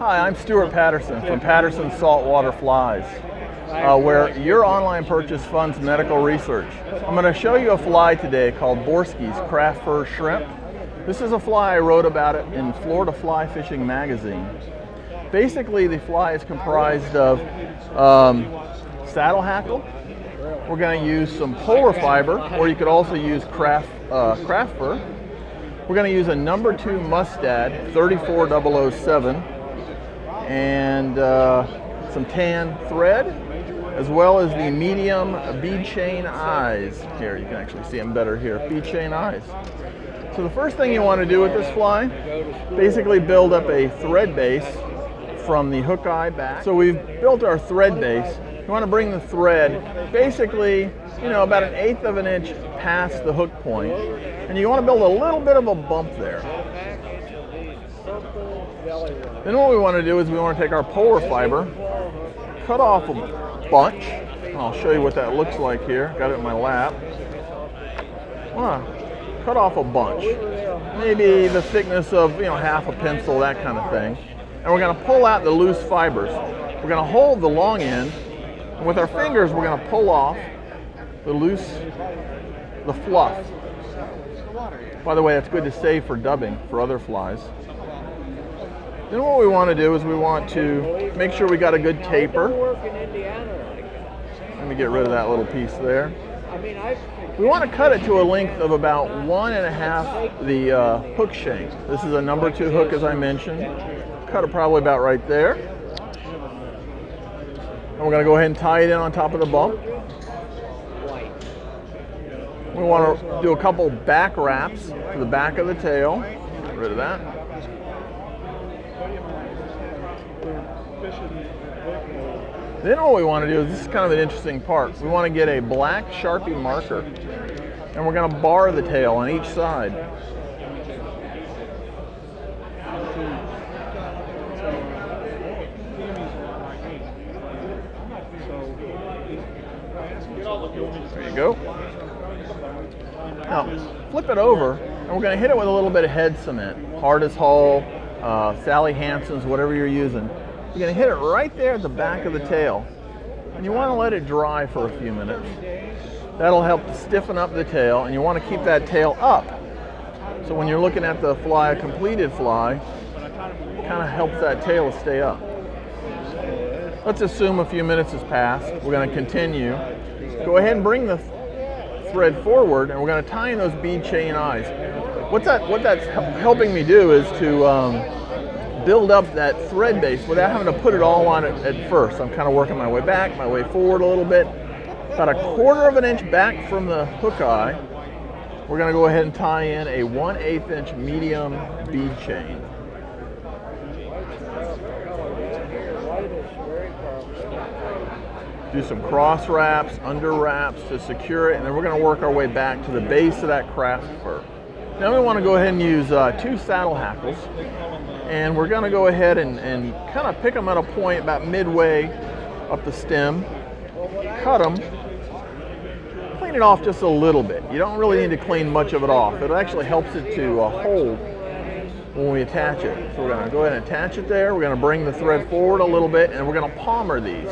Hi, I'm Stuart Patterson from Patterson Saltwater Flies, where your online purchase funds medical research. I'm going to show you a fly today called Borski's Craft Fur Shrimp. This is a fly I wrote about it in Florida Fly Fishing magazine. Basically, the fly is comprised of saddle hackle. We're going to use some polar fiber, or you could also use craft fur. We're going to use a number 2 mustad 34007 and some tan thread, as well as the medium bead chain eyes. Here, you can actually see them better here, bead chain eyes. So the first thing you want to do with this fly, basically build up a thread base from the hook eye back. So we've built our thread base. You want to bring the thread basically, about 1/8 of an inch past the hook point, and you want to build a little bit of a bump there. Then what we want to do is we want to take our polar fiber, cut off a bunch, and I'll show you what that looks like here. Got it in my lap. Cut off a bunch, maybe the thickness of half a pencil, that kind of thing. And we're going to pull out the loose fibers. We're going to hold the long end, and with our fingers we're going to pull off the fluff. By the way, that's good to save for dubbing for other flies. Then what we want to do is we want to make sure we got a good taper. Let me get rid of that little piece there. We want to cut it to a length of about 1.5 the hook shank. This is a number 2 hook, as I mentioned. Cut it probably about right there. And we're going to go ahead and tie it in on top of the bump. We want to do a couple back wraps to the back of the tail. Get rid of that. Then what we want to do is, this is kind of an interesting part. We want to get a black Sharpie marker, and we're going to bar the tail on each side. There you go. Now, flip it over, and we're going to hit it with a little bit of head cement. Hardest Hull, Sally Hansen's, whatever you're using. You're going to hit it right there at the back of the tail. And you want to let it dry for a few minutes. That'll help to stiffen up the tail, and you want to keep that tail up. So when you're looking at the fly, a completed fly, it kind of helps that tail stay up. Let's assume a few minutes has passed. We're going to continue. Go ahead and bring the thread forward, and we're going to tie in those bead chain eyes. What that's helping me do is to build up that thread base without having to put it all on it at first. I'm kind of working my way back, my way forward a little bit. About 1/4 of an inch back from the hook eye, we're going to go ahead and tie in a 1/8 inch medium bead chain. Do some cross wraps, under wraps to secure it, and then we're going to work our way back to the base of that craft fur. Now we want to go ahead and use 2 saddle hackles, and we're going to go ahead and kind of pick them at a point about midway up the stem, cut them, clean it off just a little bit. You don't really need to clean much of it off. It actually helps it to hold when we attach it. So we're going to go ahead and attach it there. We're going to bring the thread forward a little bit, and we're going to palmer these.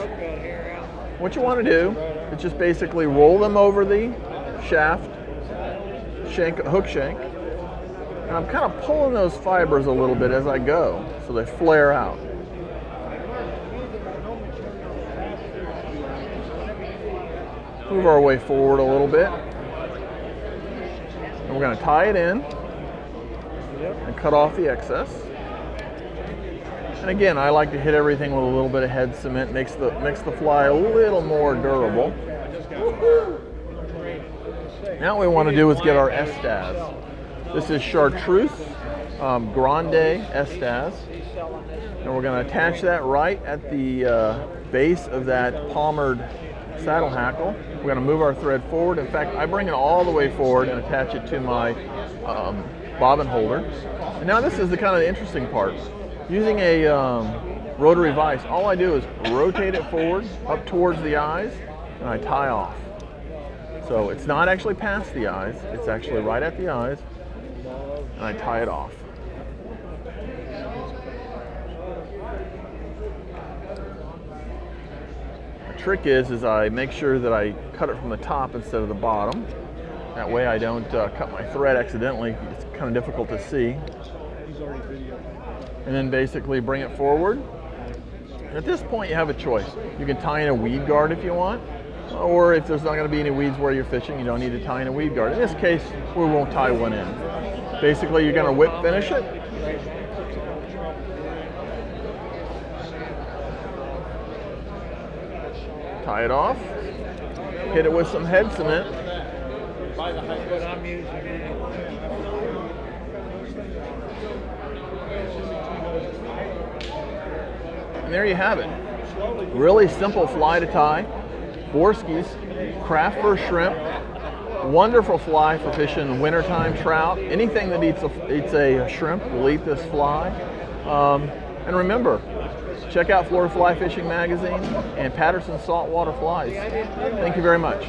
What you want to do is just basically roll them over the shaft, hook shank, and I'm kind of pulling those fibers a little bit as I go so they flare out. Move our way forward a little bit, and we're going to tie it in and cut off the excess. And again, I like to hit everything with a little bit of head cement. Makes the fly a little more durable. Now what we want to do is get our Estas. This is Chartreuse Grande Estas. And we're going to attach that right at the base of that palmered saddle hackle. We're going to move our thread forward. In fact, I bring it all the way forward and attach it to my bobbin holder. And now this is the kind of interesting part. Using a rotary vise, all I do is rotate it forward up towards the eyes, and I tie off. So it's not actually past the eyes, it's actually right at the eyes, and I tie it off. trick is I make sure that I cut it from the top instead of the bottom. That way I don't cut my thread accidentally. It's kind of difficult to see. And then basically bring it forward. At this point you have a choice. You can tie in a weed guard if you want, or if there's not going to be any weeds where you're fishing, you don't need to tie in a weed guard. In this case, we won't tie one in. Basically, you're going to whip finish it. Tie it off. Hit it with some head cement. And there you have it. Really simple fly to tie. Borski's craft fur shrimp. Wonderful fly for fishing wintertime trout. Anything that eats a shrimp will eat this fly. And remember, check out Florida Fly Fishing Magazine and Patterson Saltwater Flies. Thank you very much.